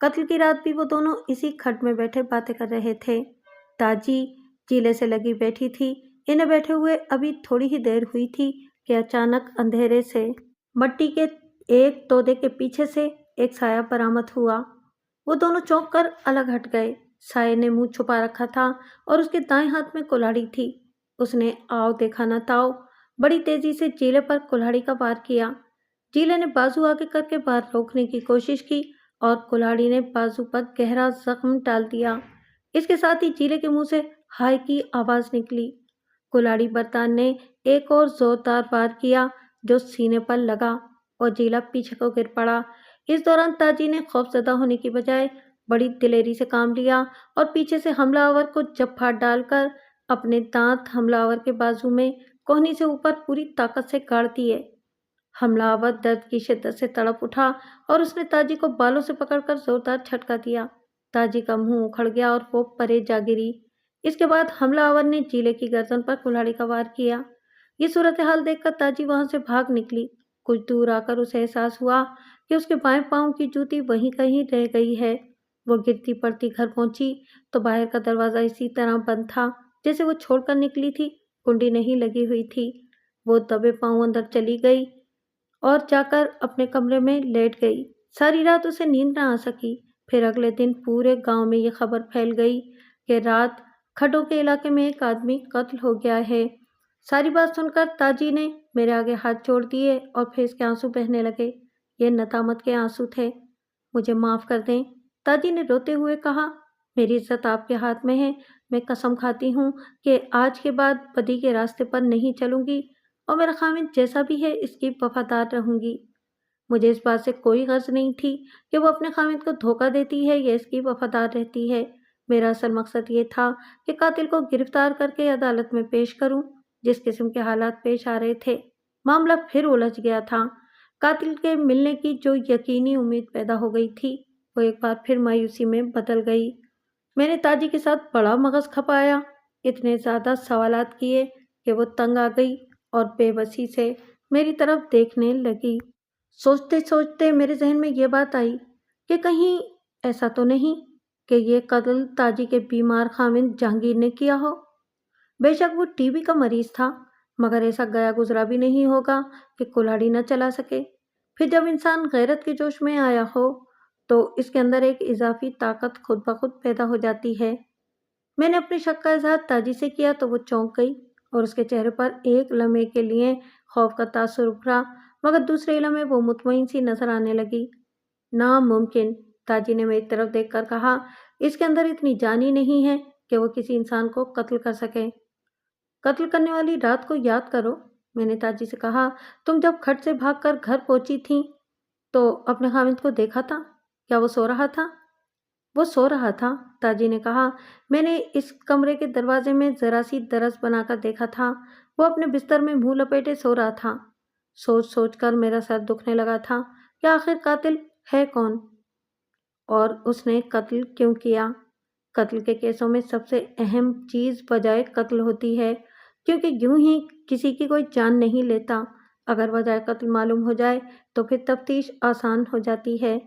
قتل کی رات بھی وہ دونوں اسی کھڈ میں بیٹھے باتیں کر رہے تھے۔ تاجی جیلے سے لگی بیٹھی تھی۔ انہیں بیٹھے ہوئے ابھی تھوڑی ہی دیر ہوئی تھی کہ اچانک اندھیرے سے مٹی کے ایک تودے کے پیچھے سے ایک سایہ برآمد ہوا۔ وہ دونوں چونک کر الگ ہٹ گئے۔ سائے نے منہ چھپا رکھا تھا اور اس کے دائیں ہاتھ میں کلاڑی تھی۔ اس نے آؤ دیکھا نہ تاؤ بڑی تیزی سے جیلے پر کلاڑی کا وار کیا۔ جیلے نے بازو آگے کر کے وار روکنے کی کوشش کی اور کلاڑی نے بازو پر گہرا زخم ڈال دیا۔ اس کے ساتھ ہی جیلے کے منہ سے ہائے کی آواز نکلی۔ کلاڑی برطان نے ایک اور زوردار وار کیا جو سینے پر لگا اور جیلا پیچھے کو گر پڑا۔ اس دوران تاجی نے خوفزدہ ہونے کی بجائے بڑی دلیری سے کام لیا اور پیچھے سے حملہ آور کو جبھا ڈال کر اپنے دانت حملہ آور کے بازو میں کوہنی سے اوپر پوری طاقت سے گاڑ دیے۔ حملہ آور درد کی شدت سے تڑپ اٹھا اور اس نے تاجی کو بالوں سے پکڑ کر زوردار جھٹکا دیا۔ تاجی کا منہ اکھڑ گیا اور وہ پرے جا گری۔ اس کے بعد حملہ آور نے جیلے کی گردن پر کلاڑی کا وار کیا۔ یہ صورتحال دیکھ کر تاجی وہاں سے بھاگ نکلی۔ کچھ دور آ کر اسے احساس ہوا کہ اس کے بائیں پاؤں کی جوتی وہیں کہیں رہ گئی ہے۔ وہ گرتی پڑتی گھر پہنچی تو باہر کا دروازہ اسی طرح بند تھا جیسے وہ چھوڑ کر نکلی تھی، کنڈی نہیں لگی ہوئی تھی۔ وہ دبے پاؤں اندر چلی گئی اور جا کر اپنے کمرے میں لیٹ گئی۔ ساری رات اسے نیند نہ آ سکی۔ پھر اگلے دن پورے گاؤں میں یہ خبر پھیل گئی کہ رات کھڈوں کے علاقے میں ایک آدمی قتل ہو گیا ہے۔ ساری بات سن کر تاجی نے میرے آگے ہاتھ جوڑ دیے اور پھر اس کے آنسو بہنے لگے۔ یہ ندامت کے آنسو تھے۔ مجھے معاف کر دیں، تاجی نے روتے ہوئے کہا۔ میری عزت آپ کے ہاتھ میں ہے۔ میں قسم کھاتی ہوں کہ آج کے بعد بدی کے راستے پر نہیں چلوں گی اور میرا خاوند جیسا بھی ہے اس کی وفادار رہوں گی۔ مجھے اس بات سے کوئی غرض نہیں تھی کہ وہ اپنے خاوند کو دھوکہ دیتی ہے یا اس کی وفادار رہتی ہے۔ میرا اصل مقصد یہ تھا کہ قاتل کو گرفتار کر کے عدالت میں پیش کروں۔ جس قسم کے حالات پیش آ رہے تھے، معاملہ پھر الجھ گیا تھا۔ قاتل کے ملنے کی جو یقینی امید پیدا ہو گئی تھی وہ ایک بار پھر مایوسی میں بدل گئی۔ میں نے تاجی کے ساتھ بڑا مغز کھپایا، اتنے زیادہ سوالات کیے کہ وہ تنگ آ گئی اور بے بسی سے میری طرف دیکھنے لگی۔ سوچتے سوچتے میرے ذہن میں یہ بات آئی کہ کہیں ایسا تو نہیں کہ یہ قتل تاجی کے بیمار خاوند جہانگیر نے کیا ہو۔ بے شک وہ ٹی بی کا مریض تھا، مگر ایسا گیا گزرا بھی نہیں ہوگا کہ کلاڑی نہ چلا سکے۔ پھر جب انسان غیرت کے جوش میں آیا ہو تو اس کے اندر ایک اضافی طاقت خود بخود پیدا ہو جاتی ہے۔ میں نے اپنے شک کا اظہار تاجی سے کیا تو وہ چونک گئی اور اس کے چہرے پر ایک لمحے کے لیے خوف کا تاثر ابھرا، مگر دوسرے لمحے وہ مطمئن سی نظر آنے لگی۔ ناممکن، تاجی نے میری طرف دیکھ کر کہا، اس کے اندر اتنی جان ہی نہیں ہے کہ وہ کسی انسان کو قتل کر سکے۔ قتل کرنے والی رات کو یاد کرو، میں نے تاجی سے کہا۔ تم جب کھڈ سے بھاگ کر گھر پہنچی تھیں تو اپنے خاوند کو دیکھا تھا؟ کیا وہ سو رہا تھا؟ وہ سو رہا تھا، تاجی نے کہا۔ میں نے اس کمرے کے دروازے میں ذرا سی درز بنا کر دیکھا تھا۔ وہ اپنے بستر میں منہ لپیٹے سو رہا تھا۔ سوچ سوچ کر میرا سر دکھنے لگا تھا کہ آخر قاتل ہے کون اور اس نے قتل کیوں کیا۔ قتل کے کیسوں میں سب سے اہم چیز وجہ قتل ہوتی ہے، کیونکہ یوں ہی کسی کی کوئی جان نہیں لیتا۔ اگر وجہ قتل معلوم ہو جائے تو پھر تفتیش آسان ہو جاتی ہے۔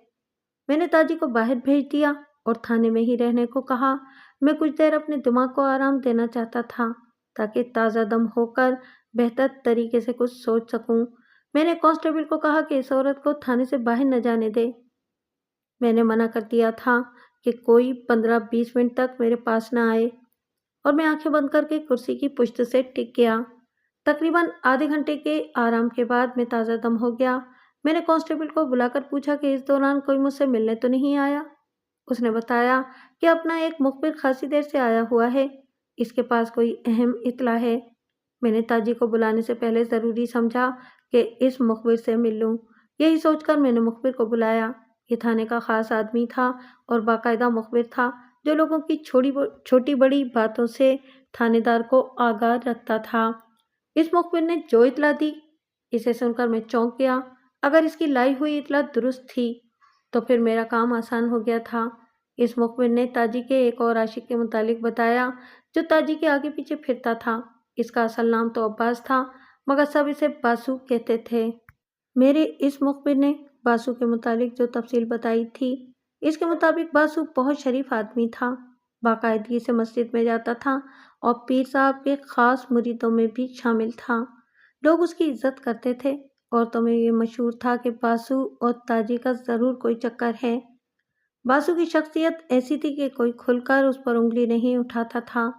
میں نے تاجی کو باہر بھیج دیا اور تھانے میں ہی رہنے کو کہا۔ میں کچھ دیر اپنے دماغ کو آرام دینا چاہتا تھا تاکہ تازہ دم ہو کر بہتر طریقے سے کچھ سوچ سکوں۔ میں نے کانسٹیبل کو کہا کہ اس عورت کو تھانے سے باہر نہ جانے دے۔ میں نے منع کر دیا تھا کہ کوئی 15-20 منٹ تک میرے پاس نہ آئے اور میں آنکھیں بند کر کے کرسی کی پشت سے ٹک گیا۔ تقریباً آدھے گھنٹے کے آرام کے بعد میں تازہ دم ہو گیا۔ میں نے کانسٹیبل کو بلا کر پوچھا کہ اس دوران کوئی مجھ سے ملنے تو نہیں آیا۔ اس نے بتایا کہ اپنا ایک مخبر خاصی دیر سے آیا ہوا ہے، اس کے پاس کوئی اہم اطلاع ہے۔ میں نے تاجی کو بلانے سے پہلے ضروری سمجھا کہ اس مخبر سے مل لوں۔ یہی سوچ کر میں نے مخبر کو بلایا۔ یہ تھانے کا خاص آدمی تھا اور باقاعدہ مخبر تھا جو لوگوں کی چھوٹی بڑی باتوں سے تھانے دار کو آگاہ رکھتا تھا۔ اس مخبر نے جو اطلاع دی، اسے سن کر میں چونک گیا۔ اگر اس کی لائی ہوئی اطلاع درست تھی تو پھر میرا کام آسان ہو گیا تھا۔ اس مخبر نے تاجی کے ایک اور عاشق کے متعلق بتایا جو تاجی کے آگے پیچھے پھرتا تھا۔ اس کا اصل نام تو عباس تھا، مگر سب اسے باسو کہتے تھے۔ میرے اس مخبر نے باسو کے متعلق جو تفصیل بتائی تھی، اس کے مطابق باسو بہت شریف آدمی تھا، باقاعدگی سے مسجد میں جاتا تھا اور پیر صاحب کے خاص مریدوں میں بھی شامل تھا۔ لوگ اس کی عزت کرتے تھے۔ عورتوں میں یہ مشہور تھا کہ باسو اور تاجی کا ضرور کوئی چکر ہے۔ باسو کی شخصیت ایسی تھی کہ کوئی کھل کر اس پر انگلی نہیں اٹھاتا تھا۔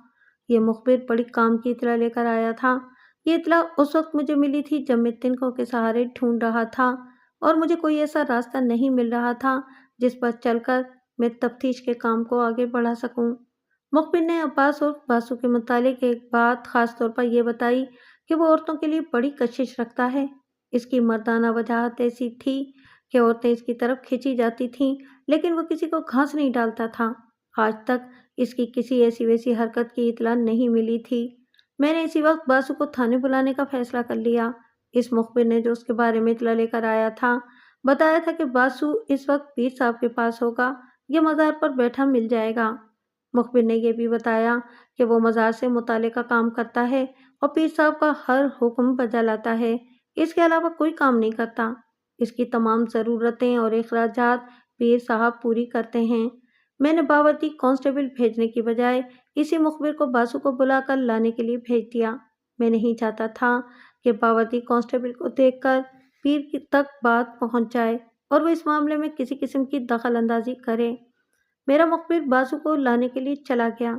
یہ مخبر بڑی کام کی اطلاع لے کر آیا تھا۔ یہ اطلاع اس وقت مجھے ملی تھی جب میں تنکوں کے سہارے ڈھونڈ رہا تھا اور مجھے کوئی ایسا راستہ نہیں مل رہا تھا جس پر چل کر میں تفتیش کے کام کو آگے بڑھا سکوں۔ مخبر نے عباس اور باسو کے متعلق ایک بات خاص طور پر یہ بتائی کہ وہ عورتوں کے لیے بڑی کشش رکھتا ہے۔ اس کی مردانہ وجاہت ایسی تھی کہ عورتیں اس کی طرف کھینچی جاتی تھیں، لیکن وہ کسی کو گھاس نہیں ڈالتا تھا۔ آج تک اس کی کسی ایسی ویسی حرکت کی اطلاع نہیں ملی تھی۔ میں نے اسی وقت باسو کو تھانے بلانے کا فیصلہ کر لیا۔ اس مخبر نے جو اس کے بارے میں اطلاع لے کر آیا تھا بتایا تھا کہ باسو اس وقت پیر صاحب کے پاس ہوگا، یہ مزار پر بیٹھا مل جائے گا۔ مخبر نے یہ بھی بتایا کہ وہ مزار سے مطالعے کا کام کرتا ہے اور پیر صاحب کا ہر حکم بجا لاتا ہے، اس کے علاوہ کوئی کام نہیں کرتا۔ اس کی تمام ضرورتیں اور اخراجات پیر صاحب پوری کرتے ہیں۔ میں نے باورچی کانسٹیبل بھیجنے کی بجائے اسی مخبر کو باسو کو بلا کر لانے کے لیے بھیج دیا۔ میں نہیں چاہتا تھا کہ باورچی کانسٹیبل کو دیکھ کر پیر تک بات پہنچ جائے اور وہ اس معاملے میں کسی قسم کی دخل اندازی کرے۔ میرا مخبر باسو کو لانے کے لیے چلا گیا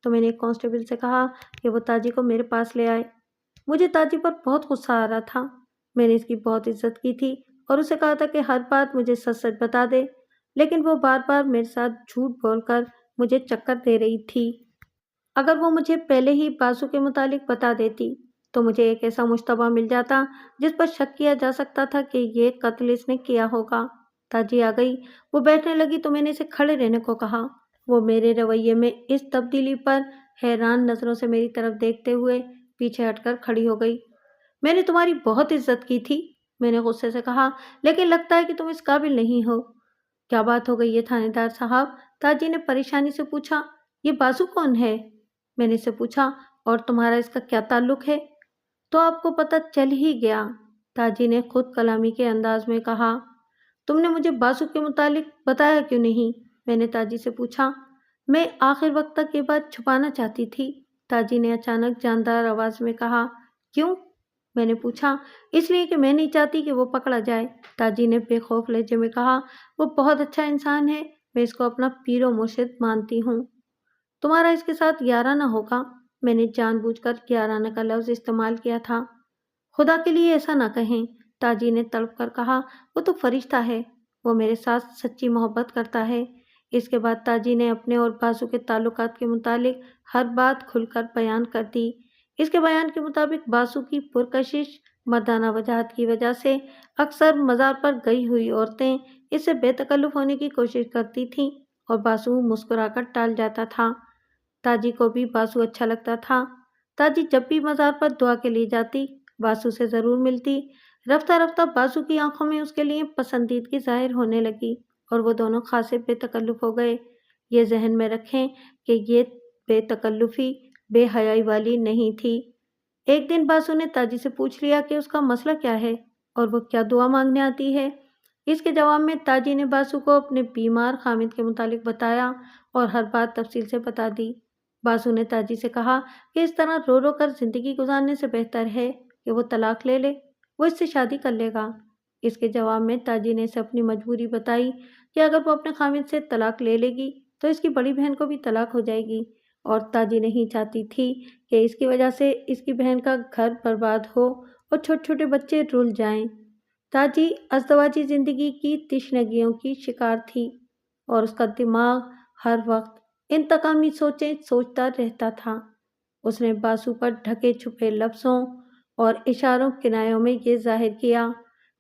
تو میں نے ایک کانسٹیبل سے کہا کہ وہ تاجی کو میرے پاس لے آئے۔ مجھے تاجی پر بہت غصہ آ رہا تھا۔ میں نے اس کی بہت عزت کی تھی اور اسے کہا تھا کہ ہر بات مجھے سچ سچ بتا دے، لیکن وہ بار بار میرے ساتھ جھوٹ بول کر مجھے چکر دے رہی تھی۔ اگر وہ مجھے پہلے ہی باسو کے متعلق بتا دیتی تو مجھے ایک ایسا مشتبہ مل جاتا جس پر شک کیا جا سکتا تھا کہ یہ قتل اس نے کیا ہوگا۔ تاجی آ گئی، وہ بیٹھنے لگی تو میں نے اسے کھڑے رہنے کو کہا۔ وہ میرے رویے میں اس تبدیلی پر حیران نظروں سے میری طرف دیکھتے ہوئے پیچھے ہٹ کر کھڑی ہو گئی۔ میں نے تمہاری بہت عزت کی تھی، میں نے غصے سے کہا، لیکن لگتا ہے کہ تم اس قابل نہیں ہو۔ کیا بات ہو گئی ہے تھانے دار صاحب؟ تاجی نے پریشانی سے پوچھا۔ یہ باسو کون ہے؟ میں نے اسے پوچھا، اور تمہارا اس کا کیا تعلق ہے؟ تو آپ کو پتہ چل ہی گیا، تاجی نے خود کلامی کے انداز میں کہا۔ تم نے مجھے باسو کے متعلق بتایا کیوں نہیں؟ میں نے تاجی سے پوچھا۔ میں آخر وقت تک یہ بات چھپانا چاہتی تھی، تاجی نے اچانک جاندار آواز میں کہا۔ کیوں؟ میں نے پوچھا۔ اس لیے کہ میں نہیں چاہتی کہ وہ پکڑا جائے، تاجی نے بے خوف لہجے میں کہا۔ وہ بہت اچھا انسان ہے، میں اس کو اپنا پیر و مرشد مانتی ہوں۔ تمہارا اس کے ساتھ یارانہ ہوگا، میں نے جان بوجھ کر یارانہ کا لفظ استعمال کیا تھا۔ خدا کے لیے ایسا نہ کہیں، تاجی نے تڑپ کر کہا، وہ تو فرشتہ ہے، وہ میرے ساتھ سچی محبت کرتا ہے۔ اس کے بعد تاجی نے اپنے اور باسو کے تعلقات کے متعلق ہر بات کھل کر بیان کر دی۔ اس کے بیان کے مطابق باسو کی پرکشش مردانہ وجاہت کی وجہ سے اکثر مزار پر گئی ہوئی عورتیں اس سے بے تکلف ہونے کی کوشش کرتی تھیں اور باسو مسکرا کر ٹال جاتا تھا۔ تاجی کو بھی باسو اچھا لگتا تھا۔ تاجی جب بھی مزار پر دعا کے لیے جاتی باسو سے ضرور ملتی۔ رفتہ رفتہ باسو کی آنکھوں میں اس کے لیے پسندیدگی ظاہر ہونے لگی اور وہ دونوں خاصے بے تکلف ہو گئے۔ یہ ذہن میں رکھیں کہ یہ بے تکلفی بے حیائی والی نہیں تھی۔ ایک دن باسو نے تاجی سے پوچھ لیا کہ اس کا مسئلہ کیا ہے اور وہ کیا دعا مانگنے آتی ہے۔ اس کے جواب میں تاجی نے باسو کو اپنے بیمار خامد کے متعلق بتایا اور ہر بات تفصیل سے بتا دی۔ باسو نے تاجی سے کہا کہ اس طرح رو رو کر زندگی گزارنے سے بہتر ہے کہ وہ طلاق لے لے، وہ اس سے شادی کر لے گا۔ اس کے جواب میں تاجی نے اسے اپنی مجبوری بتائی کہ اگر وہ اپنے خامد سے طلاق لے لے گی تو اس کی بڑی بہن کو بھی طلاق ہو جائے گی، اور تاجی نہیں چاہتی تھی کہ اس کی وجہ سے اس کی بہن کا گھر برباد ہو اور چھوٹے چھوٹے بچے رل جائیں۔ تاجی ازدواجی زندگی کی تشنگیوں کی شکار تھی اور اس کا دماغ ہر وقت انتقامی سوچیں سوچتا رہتا تھا۔ اس نے باسو پر ڈھکے چھپے لفظوں اور اشاروں کنایوں میں یہ ظاہر کیا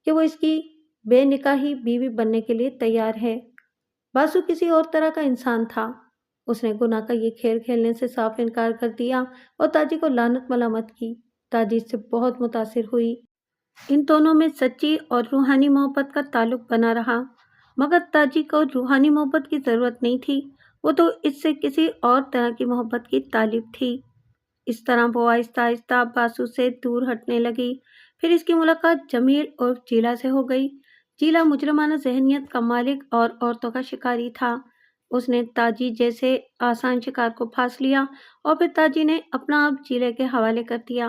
کہ وہ اس کی بے نکاحی بیوی بننے کے لیے تیار ہے۔ باسو کسی اور طرح کا انسان تھا۔ اس نے گناہ کا یہ کھیل کھیلنے سے صاف انکار کر دیا اور تاجی کو لعنت ملامت کی۔ تاجی اس سے بہت متاثر ہوئی۔ ان دونوں میں سچی اور روحانی محبت کا تعلق بنا رہا، مگر تاجی کو روحانی محبت کی ضرورت نہیں تھی، وہ تو اس سے کسی اور طرح کی محبت کی طالب تھی۔ اس طرح وہ آہستہ آہستہ باسو سے دور ہٹنے لگی۔ پھر اس کی ملاقات جمیل اور جیلا سے ہو گئی۔ جیلا مجرمانہ ذہنیت کا مالک اور عورتوں کا شکاری تھا۔ اس نے تاجی جیسے آسان شکار کو پھانس لیا اور پھر تاجی نے اپنا آپ جیلے کے حوالے کر دیا۔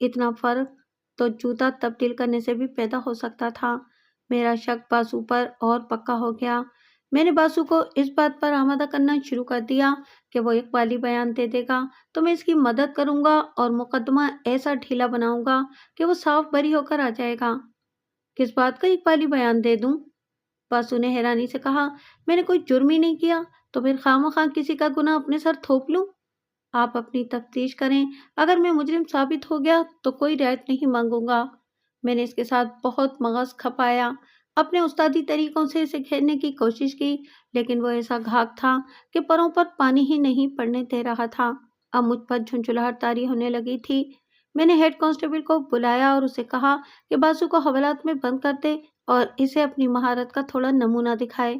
اتنا فرق تو جوتا تبدیل کرنے سے بھی پیدا ہو سکتا تھا۔ میرا شک باسو پر اور پکا ہو گیا۔ میں نے باسو کو اس بات پر آمادہ کرنا شروع کر دیا کہ وہ اقبالی بیان دے دے گا تو میں اس کی مدد کروں گا اور مقدمہ ایسا ڈھیلا بناؤں گا کہ وہ صاف بری ہو کر آ جائے گا۔ کس بات کا اقبالی بیان دے دوں؟ باسو نے حیرانی سے کہا۔ میں نے کوئی جرم ہی نہیں کیا تو پھر خواہ کسی کا گناہ اپنے سر تھوپ لوں؟ آپ اپنی تفتیش کریں، اگر میں مجرم ثابت ہو گیا تو کوئی رعایت نہیں مانگوں گا۔ میں نے اس کے ساتھ بہت مغز کھپایا، اپنے استادی طریقوں سے اسے گھیرنے کی کوشش کی، لیکن وہ ایسا گھاگ تھا کہ پروں پر پانی ہی نہیں پڑنے دے رہا تھا۔ اب مجھ پر جھنجھلاہٹ طاری ہونے لگی تھی۔ میں نے ہیڈ کانسٹیبل کو بلایا اور اسے کہا کہ باسو کو حوالات میں بند کر دے اور اسے اپنی مہارت کا تھوڑا نمونہ دکھائے۔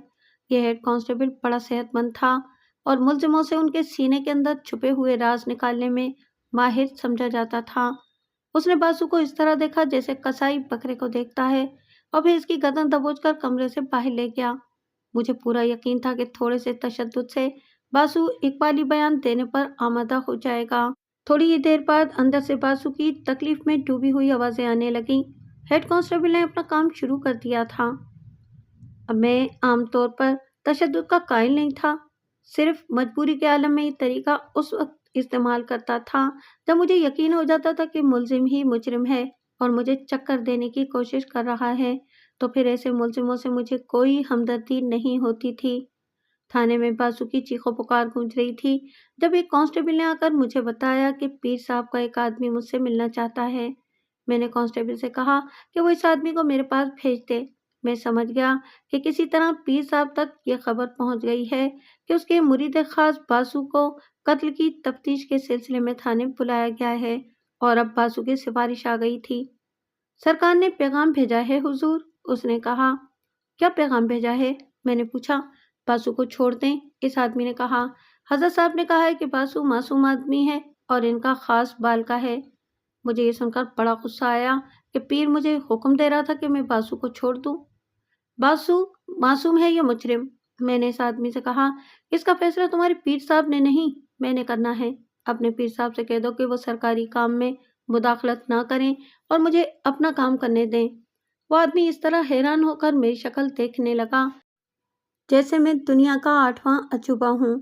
یہ ہیڈ کانسٹیبل بڑا صحت مند تھا اور ملزموں سے ان کے سینے کے اندر چھپے ہوئے راز نکالنے میں ماہر سمجھا جاتا تھا۔ اس نے باسو کو اس طرح دیکھا جیسے قصائی بکرے کو دیکھتا ہے اور پھر اس کی گردن دبوچ کر کمرے سے باہر لے گیا۔ مجھے پورا یقین تھا کہ تھوڑے سے تشدد سے باسو اقبالی بیان دینے پر آمادہ ہو جائے گا۔ تھوڑی ہی دیر بعد اندر سے باسو کی تکلیف میں ڈوبی ہوئی آوازیں آنے لگیں۔ ہیڈ کانسٹیبل نے اپنا کام شروع کر دیا تھا۔ اب میں عام طور پر تشدد کا قائل نہیں تھا، صرف مجبوری کے عالم میں یہ طریقہ اس وقت استعمال کرتا تھا جب مجھے یقین ہو جاتا تھا کہ ملزم ہی مجرم ہے اور مجھے چکر دینے کی کوشش کر رہا ہے، تو پھر ایسے ملزموں سے مجھے کوئی ہمدردی نہیں ہوتی تھی۔ تھانے میں باسو کی چیخ و پکار گونج رہی تھی جب ایک کانسٹیبل نے آ کر مجھے بتایا کہ پیر صاحب کا ایک آدمی مجھ سے ملنا چاہتا ہے۔ میں نے کانسٹیبل سے کہا کہ وہ اس آدمی کو میرے پاس بھیج دے۔ میں سمجھ گیا کہ کسی طرح پیر صاحب تک یہ خبر پہنچ گئی ہے کہ اس کے مرید خاص باسو کو قتل کی تفتیش کے سلسلے میں تھانے بلایا گیا ہے اور اب باسو کی سفارش آ گئی تھی۔ سرکار نے پیغام بھیجا ہے حضور، اس نے کہا۔ کیا پیغام بھیجا ہے؟ میں نے پوچھا۔ باسو کو چھوڑ دیں، اس آدمی نے کہا۔ حضرت صاحب نے کہا ہے کہ باسو معصوم آدمی ہے اور ان کا خاص بال کا ہے۔ مجھے یہ سن کر بڑا غصہ آیا کہ پیر مجھے حکم دے رہا تھا کہ میں باسو کو چھوڑ دوں۔ باسو معصوم ہے یا مجرم؟ میں نے اس آدمی سے کہا۔ اس کا فیصلہ تمہارے پیر صاحب نے نہیں، میں نے کرنا ہے۔ اپنے پیر صاحب سے کہہ دو کہ وہ سرکاری کام میں مداخلت نہ کریں اور مجھے اپنا کام کرنے دیں۔ وہ آدمی اس طرح حیران ہو کر میری شکل دیکھنے لگا جیسے میں دنیا کا 8واں عجوبہ ہوں۔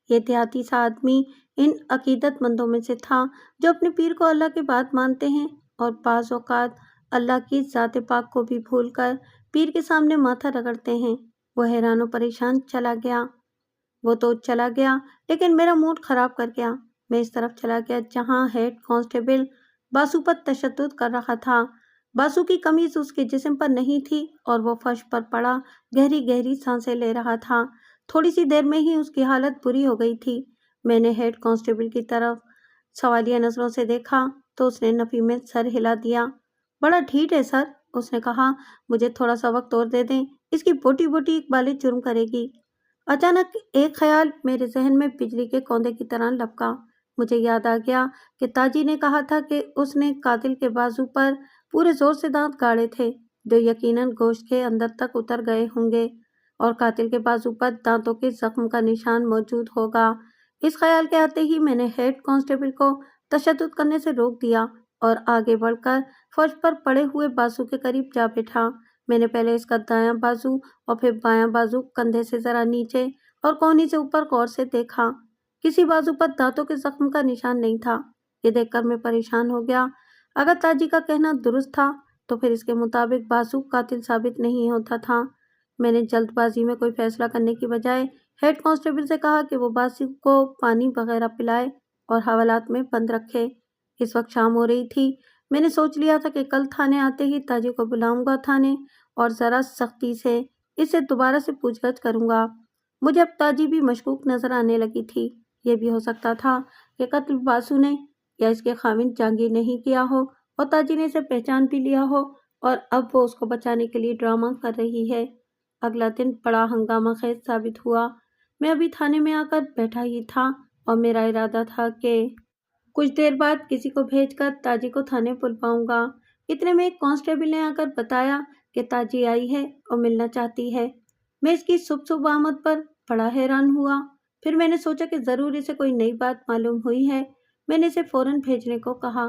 یہ دیہاتی سا آدمی ان عقیدت مندوں میں سے تھا جو اپنے پیر کو اللہ کے بعد مانتے ہیں اور بعض اوقات اللہ کی ذات پاک کو بھی بھول کر پیر کے سامنے ماتھا رگڑتے ہیں۔ وہ حیران و پریشان چلا گیا۔ وہ تو چلا گیا لیکن میرا موڈ خراب کر گیا۔ میں اس طرف چلا گیا جہاں ہیڈ کانسٹیبل باسو پر تشدد کر رہا تھا۔ باسو کی قمیض اس کے جسم پر نہیں تھی اور وہ فرش پر پڑا گہری گہری سانسیں لے رہا تھا۔ تھوڑی سی دیر میں ہی اس کی حالت بری ہو گئی تھی۔ میں نے ہیڈ کانسٹیبل کی طرف سوالیہ نظروں سے دیکھا تو اس نے نفی میں سر ہلا دیا۔ بڑا ڈھیٹ ہے سر، اس نے کہا۔ مجھے تھوڑا سا وقت اور دے دیں، اس کی بوٹی بوٹی اقبالی جرم کرے گی۔ اچانک ایک خیال میرے ذہن میں بجلی کے کوندے کی طرح لپکا۔ مجھے یاد آ گیا کہ تاجی نے کہا تھا کہ اس نے قاتل کے بازو پر پورے زور سے دانت گاڑے تھے جو یقیناً گوشت کے اندر تک اتر گئے ہوں گے اور قاتل کے بازو پر دانتوں کے زخم کا نشان موجود ہوگا۔ اس خیال کے آتے ہی میں نے ہیڈ کانسٹیبل کو تشدد کرنے سے روک دیا اور آگے بڑھ کر فرش پر پڑے ہوئے بازو کے قریب جا بیٹھا۔ میں نے پہلے اس کا دایاں بازو اور پھر بایاں بازو کندھے سے ذرا نیچے اور کونی سے اوپر غور سے دیکھا۔ کسی بازو پر دانتوں کے زخم کا نشان نہیں تھا۔ یہ دیکھ کر میں پریشان ہو گیا۔ اگر تاجی کا کہنا درست تھا تو پھر اس کے مطابق باسو قاتل ثابت نہیں ہوتا تھا۔ میں نے جلد بازی میں کوئی فیصلہ کرنے کی بجائے ہیڈ کانسٹیبل سے کہا کہ وہ باسو کو پانی وغیرہ پلائے اور حوالات میں بند رکھے۔ اس وقت شام ہو رہی تھی۔ میں نے سوچ لیا تھا کہ کل تھانے آتے ہی تاجی کو بلاؤں گا تھانے اور ذرا سختی سے اس سے دوبارہ سے پوچھ گچھ کروں گا۔ مجھے اب تاجی بھی مشکوک نظر آنے لگی تھی۔ یہ بھی ہو سکتا تھا کہ قتل باسو نے یا اس کے خاوند جہانگیر نے ہی کیا ہو اور تاجی نے اسے پہچان بھی لیا ہو اور اب وہ اس کو بچانے کے لیے ڈرامہ کر رہی ہے۔ اگلا دن بڑا ہنگامہ خیز ثابت ہوا۔ میں ابھی تھانے میں آ کر بیٹھا ہی تھا اور میرا ارادہ تھا کہ کچھ دیر بعد کسی کو بھیج کر تاجی کو تھانے بلواؤں گا۔ اتنے میں ایک کانسٹیبل نے آ کر بتایا کہ تاجی آئی ہے اور ملنا چاہتی ہے۔ میں اس کی صبح آمد پر بڑا حیران ہوا۔ پھر میں نے سوچا کہ ضرور اسے کوئی نئی بات معلوم ہوئی ہے۔ میں نے اسے فوراً بھیجنے کو کہا۔